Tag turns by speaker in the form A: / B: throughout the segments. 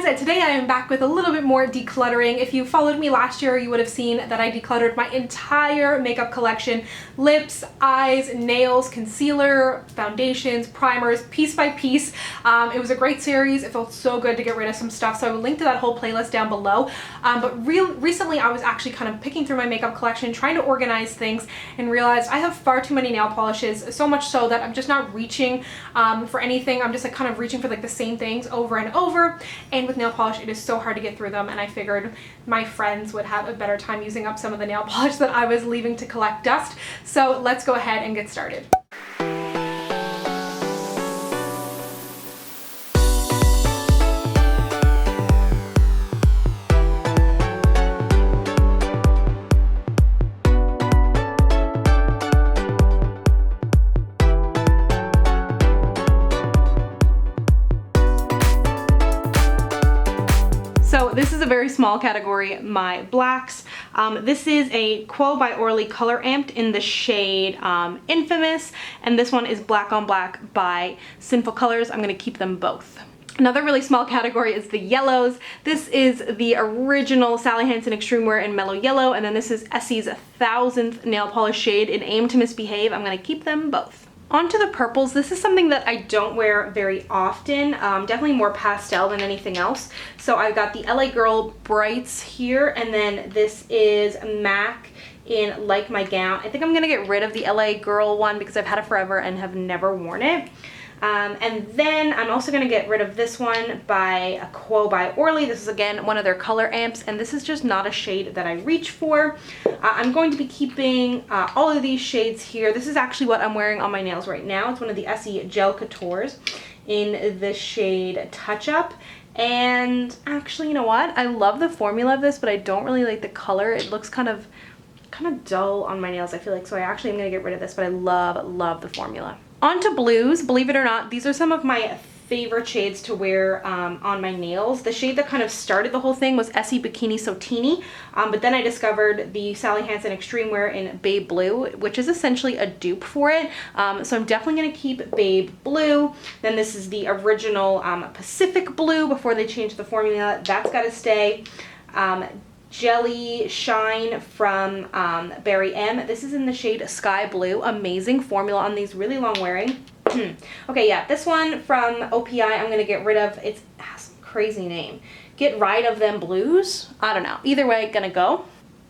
A: and today I am back with a little bit more decluttering. If you followed me last year, you would have seen that I decluttered my entire makeup collection. Lips, eyes, nails, concealer, foundations, primers, piece by piece. It was a great series. It felt so good to get rid of some stuff, so I will link to that whole playlist down below. But recently I was actually kind of picking through my makeup collection, trying to organize things, and realized I have far too many nail polishes, so much so that I'm just not reaching for anything. I'm just like kind of reaching for like the same things over and over. And with nail polish, it is so hard to get through them, and I figured my friends would have a better time using up some of the nail polish that I was leaving to collect dust. So let's go ahead and get started. So this is a very small category, my blacks. This is a Quo by Orly Color Amped in the shade Infamous, and this one is Black on Black by Sinful Colors. I'm gonna keep them both. Another really small category is the yellows. This is the original Sally Hansen Extreme Wear in Mellow Yellow, and then this is Essie's 1000th nail polish shade in Aim to Misbehave. I'm gonna keep them both. On to the purples. This is something that I don't wear very often, definitely more pastel than anything else. So I've got the LA Girl Brights here, and then this is MAC in Like My Gown. I think I'm gonna get rid of the LA Girl one because I've had it forever and have never worn it. And then I'm also going to get rid of this one by a Quo by Orly. This is again one of their color amps, and this is just not a shade that I reach for. I'm going to be keeping all of these shades here. This is actually what I'm wearing on my nails right now. It's one of the Essie Gel Couture in the shade Touch Up. And actually, you know what? I love the formula of this, but I don't really like the color. It looks kind of dull on my nails, I feel like. So I actually am going to get rid of this, but I love the formula. On to blues. Believe it or not, these are some of my favorite shades to wear on my nails. The shade that kind of started the whole thing was Essie Bikini Sotini, but then I discovered the Sally Hansen Extreme Wear in Babe Blue, which is essentially a dupe for it. So I'm definitely going to keep Babe Blue. Then this is the original Pacific Blue before they changed the formula. That's got to stay. Jelly Shine from Barry M. This is in the shade Sky Blue. Amazing formula on these, really long wearing. Okay, yeah, this one from OPI I'm going to get rid of. It has a crazy name. Get Rid of Them Blues? I don't know. Either way, gonna go.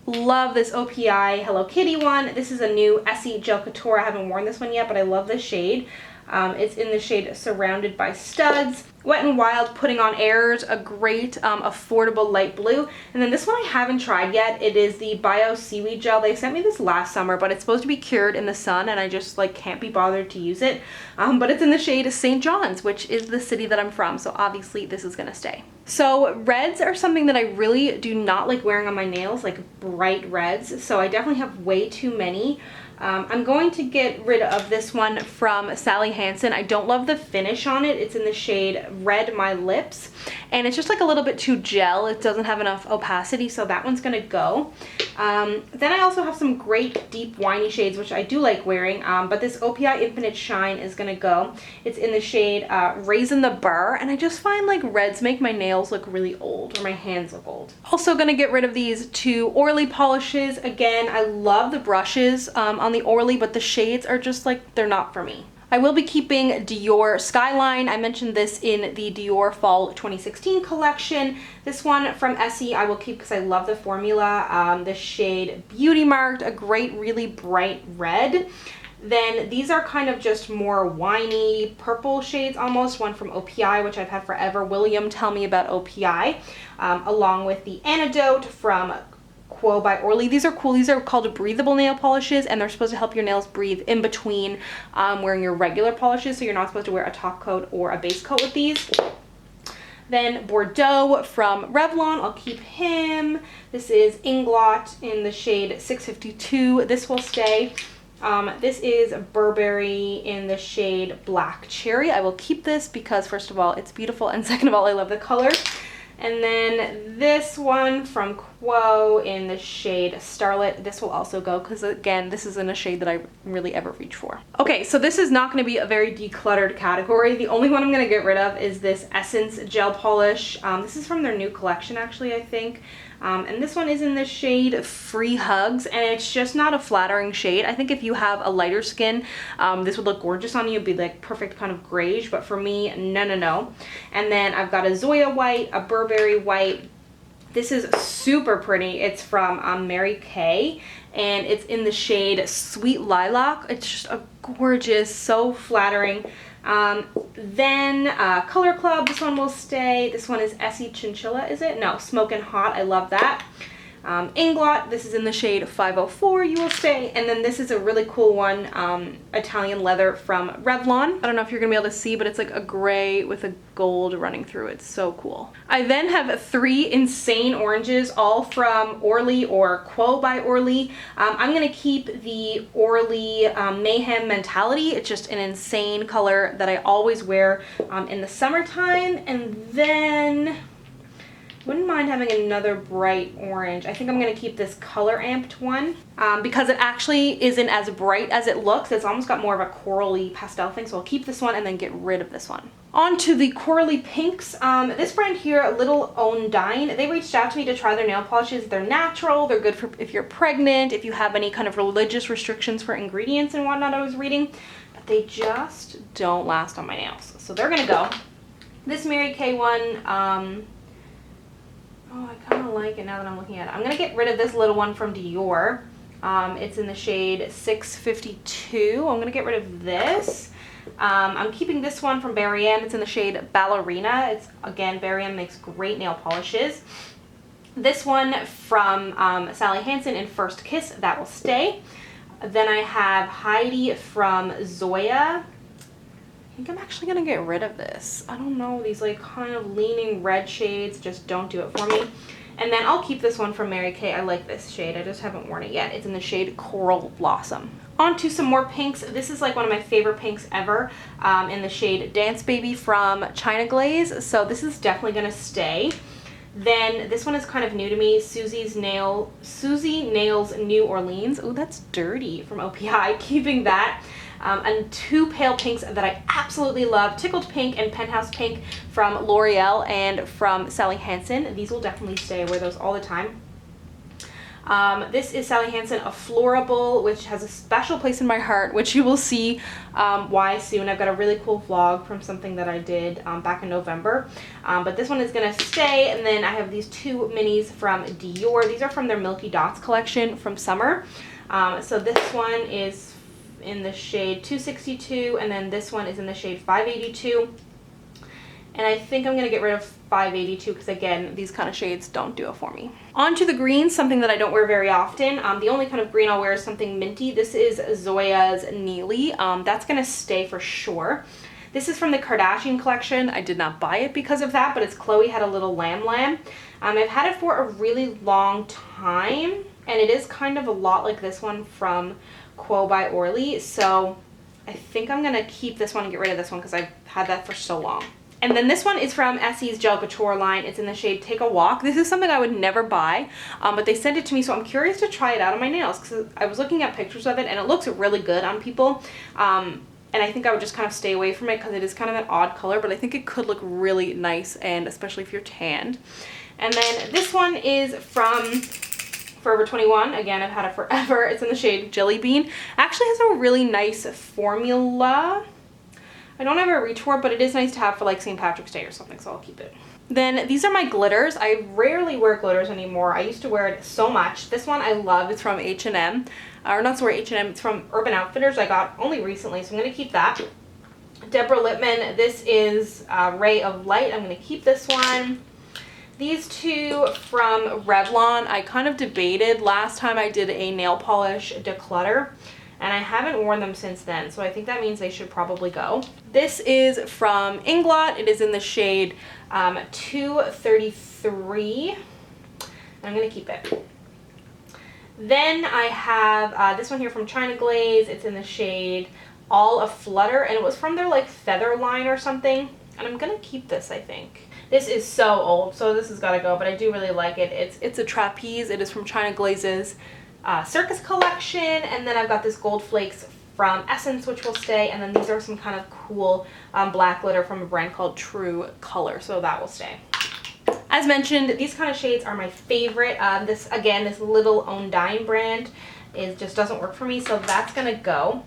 A: Love this OPI Hello Kitty one. This is a new Essie Gel Couture. I haven't worn this one yet, but I love this shade. It's in the shade Surrounded by Studs. Wet n Wild Putting on Airs, a great affordable light blue. And then this one I haven't tried yet. It is the Bio Seaweed Gel. They sent me this last summer, but it's supposed to be cured in the sun, and I just like can't be bothered to use it. But it's in the shade St. John's, which is the city that I'm from, so obviously this is gonna stay. So reds are something that I really do not like wearing on my nails, like bright reds, so I definitely have way too many. I'm going to get rid of this one from Sally Hansen. I don't love the finish on it. It's in the shade Red My Lips, and it's just like a little bit too gel. It doesn't have enough opacity, so that one's gonna go. Then I also have some great deep winey shades, which I do like wearing, but this OPI Infinite Shine is gonna go. It's in the shade Raisin the Burr, and I just find like reds make my nails look really old, or my hands look old. Also gonna get rid of these two Orly polishes. Again, I love the brushes on the Orly, but the shades are just like, they're not for me. I will be keeping Dior Skyline. I mentioned this in the Dior Fall 2016 collection. This one from Essie I will keep because I love the formula. The shade Beauty Marked, a great, really bright red. Then these are kind of just more winey purple shades almost. One from OPI, which I've had forever. William, Tell Me About OPI. Along with the Antidote from Quo by Orly. These are cool. These are called breathable nail polishes, and they're supposed to help your nails breathe in between wearing your regular polishes, so you're not supposed to wear a top coat or a base coat with these. Then Bordeaux from Revlon, I'll keep him. This is Inglot in the shade 652. This will stay. This is Burberry in the shade Black Cherry. I will keep this because first of all, it's beautiful, and second of all, I love the color. And then this one from Quo in the shade Starlit. This will also go because, again, this isn't a shade that I really ever reach for. Okay, so this is not going to be a very decluttered category. The only one I'm going to get rid of is this Essence Gel Polish. This is from their new collection, actually, I think. And this one is in the shade Free Hugs, and it's just not a flattering shade. I think if you have a lighter skin, this would look gorgeous on you. It'd be like perfect kind of grayish, but for me, no, no, no. And then I've got a Zoya white, a Burberry white. This is super pretty. It's from Mary Kay, and it's in the shade Sweet Lilac. It's just a gorgeous, so flattering. Then Color Club, this one will stay. This one is Essie Chinchilla, is it? No, Smokin' Hot, I love that. Inglot, this is in the shade 504, you will stay. And then this is a really cool one, Italian Leather from Revlon. I don't know if you're gonna be able to see, but it's like a gray with a gold running through it. So cool. I then have 3 insane oranges, all from Orly or Quo by Orly. I'm gonna keep the Orly Mayhem Mentality. It's just an insane color that I always wear in the summertime. And then wouldn't mind having another bright orange. I think I'm gonna keep this color amped one because it actually isn't as bright as it looks. It's almost got more of a corally pastel thing, so I'll keep this one and then get rid of this one. On to the corally pinks. This brand here, Little Ondine, they reached out to me to try their nail polishes. They're natural, they're good for if you're pregnant, if you have any kind of religious restrictions for ingredients and whatnot I was reading, but they just don't last on my nails. So they're gonna go. This Mary Kay one, oh, I kind of like it now that I'm looking at it. I'm going to get rid of this little one from Dior. It's in the shade 652. I'm going to get rid of this. I'm keeping this one from Barry M. It's in the shade Ballerina. It's, again, Barry M makes great nail polishes. This one from Sally Hansen in First Kiss. That will stay. Then I have Heidi from Zoya. I think I'm actually gonna get rid of this. I don't know, these like kind of leaning red shades just don't do it for me. And then I'll keep this one from Mary Kay. I like this shade, I just haven't worn it yet. It's in the shade Coral Blossom. On to some more pinks. This is like one of my favorite pinks ever, in the shade Dance Baby from China Glaze. So this is definitely gonna stay. Then this one is kind of new to me, Susie Nails New Orleans. Oh, that's dirty, from OPI, keeping that. And 2 pale pinks that I absolutely love, Tickled Pink and Penthouse Pink from L'Oreal and from Sally Hansen. These will definitely stay. I wear those all the time. This is Sally Hansen Afflorable, which has a special place in my heart, which you will see why soon. I've got a really cool vlog from something that I did back in November. But this one is going to stay. And then I have these 2 minis from Dior. These are from their Milky Dots collection from summer. So this one is in the shade 262, and then this one is in the shade 582. And I think I'm going to get rid of 582 because, again, these kind of shades don't do it for me. On to the greens, something that I don't wear very often. The only kind of green I'll wear is something minty. This is Zoya's Neely. That's going to stay for sure. This is from the Kardashian collection. I did not buy it because of that, but it's Chloe Had a Little Lamb Lamb. I've had it for a really long time, and it is kind of a lot like this one from Quo by Orly, so I think I'm gonna keep this one and get rid of this one because I've had that for so long. And then this one is from Essie's Gel Couture line. It's in the shade Take a Walk. This is something I would never buy, but they sent it to me, so I'm curious to try it out on my nails because I was looking at pictures of it and it looks really good on people. And I think I would just kind of stay away from it because it is kind of an odd color, but I think it could look really nice, and especially if you're tanned. And then this one is from Forever 21. Again, I've had it forever. It's in the shade Jelly Bean. Actually has a really nice formula. I don't ever reach for it, but it is nice to have for like St. Patrick's Day or something, so I'll keep it. Then these are my glitters. I rarely wear glitters anymore. I used to wear it so much. This one I love. It's from H&M. Or not sorry, H&M. It's from Urban Outfitters. I got only recently, so I'm going to keep that. Deborah Lippmann. This is Ray of Light. I'm going to keep this one. These 2 from Revlon, I kind of debated last time I did a nail polish declutter, and I haven't worn them since then, so I think that means they should probably go. This is from Inglot. It is in the shade 233, and I'm going to keep it. Then I have this one here from China Glaze. It's in the shade All Aflutter, and it was from their like feather line or something, and I'm going to keep this, I think. This is so old, so this has got to go, but I do really like it. It's a trapeze. It is from China Glaze's Circus collection, and then I've got this gold flakes from Essence, which will stay, and then these are some kind of cool black glitter from a brand called True Color, so that will stay. As mentioned, these kind of shades are my favorite. This Little Ondine brand just doesn't work for me, so that's gonna go.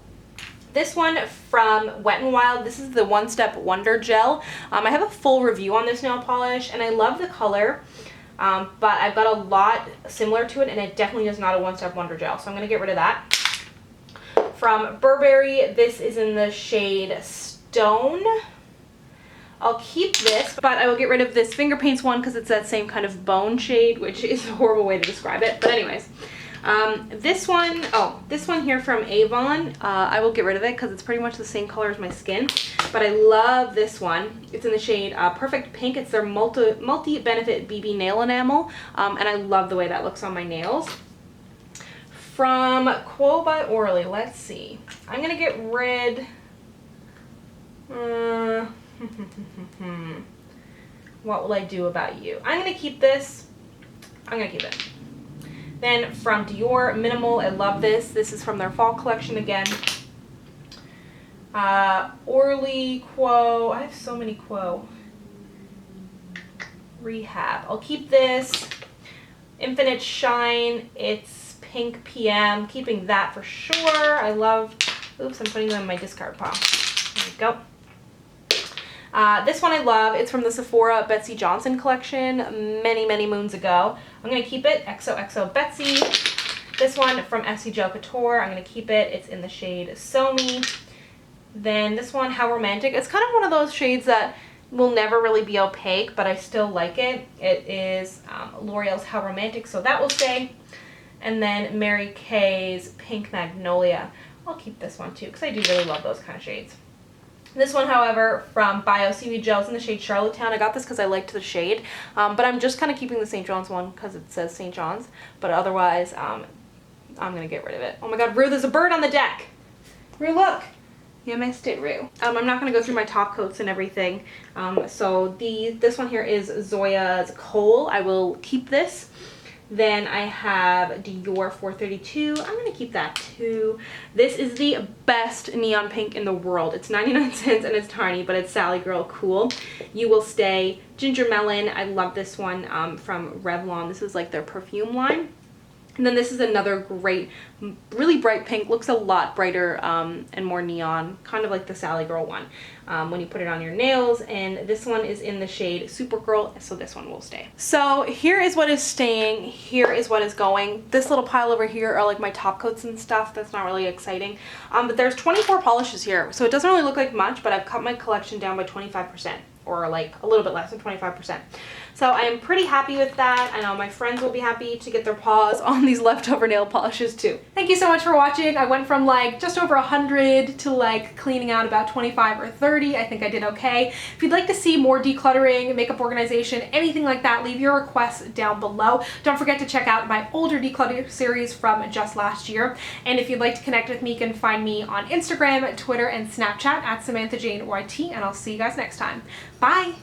A: This one from Wet n Wild, this is the One Step Wonder Gel. I have a full review on this nail polish, and I love the color, but I've got a lot similar to it, and it definitely is not a One Step Wonder Gel, so I'm gonna get rid of that. From Burberry, this is in the shade Stone. I'll keep this, but I will get rid of this Finger Paints one because it's that same kind of bone shade, which is a horrible way to describe it. But anyways, this one here from Avon, I will get rid of it because it's pretty much the same color as my skin. But I love this one. It's in the shade Perfect Pink. It's their multi-benefit BB nail enamel, and I love the way that looks on my nails. From Quo by Orly, let's see. I'm gonna get rid. What will I do about you? I'm gonna keep this. I'm gonna keep it. Then from Dior Minimal, I love this. This is from their fall collection again. Orly, Quo. I have so many Quo. Rehab. I'll keep this. Infinite Shine. It's Pink PM. Keeping that for sure. I love. Oops, I'm putting them in my discard pile. There we go. This one I love. It's from the Sephora Betsy Johnson collection many moons ago. I'm going to keep it. XOXO Betsy. This one from Essie Jo Couture. I'm going to keep it. It's in the shade So Me. Then this one, How Romantic. It's kind of one of those shades that will never really be opaque, but I still like it. It is L'Oreal's How Romantic, so that will stay. And then Mary Kay's Pink Magnolia. I'll keep this one too because I do really love those kind of shades. This one, however, from Bio Seaweed Gels in the shade Charlottetown. I got this because I liked the shade, but I'm just kind of keeping the St. John's one because it says St. John's, but otherwise, I'm going to get rid of it. Oh my god, Rue, there's a bird on the deck! Rue, look! You missed it, Rue. I'm not going to go through my top coats and everything, so this one here is Zoya's Kohl. I will keep this. Then I have Dior 432. I'm going to keep that too. This is the best neon pink in the world. It's 99 cents and it's tiny, but it's Sally Girl Cool. You will stay. Ginger Melon. I love this one from Revlon. This is like their perfume line. And then this is another great, really bright pink. Looks a lot brighter and more neon, kind of like the Sally Girl one when you put it on your nails. And this one is in the shade Supergirl, so this one will stay. So here is what is staying. Here is what is going. This little pile over here are like my top coats and stuff. That's not really exciting. But there's 24 polishes here, so it doesn't really look like much, but I've cut my collection down by 25%. Or like a little bit less than 25%. So I am pretty happy with that. I know my friends will be happy to get their paws on these leftover nail polishes too. Thank you so much for watching. I went from like just over 100 to like cleaning out about 25 or 30. I think I did okay. If you'd like to see more decluttering, makeup organization, anything like that, leave your requests down below. Don't forget to check out my older declutter series from just last year. And if you'd like to connect with me, you can find me on Instagram, Twitter, and Snapchat at Samantha Jane YT, and I'll see you guys next time. Bye!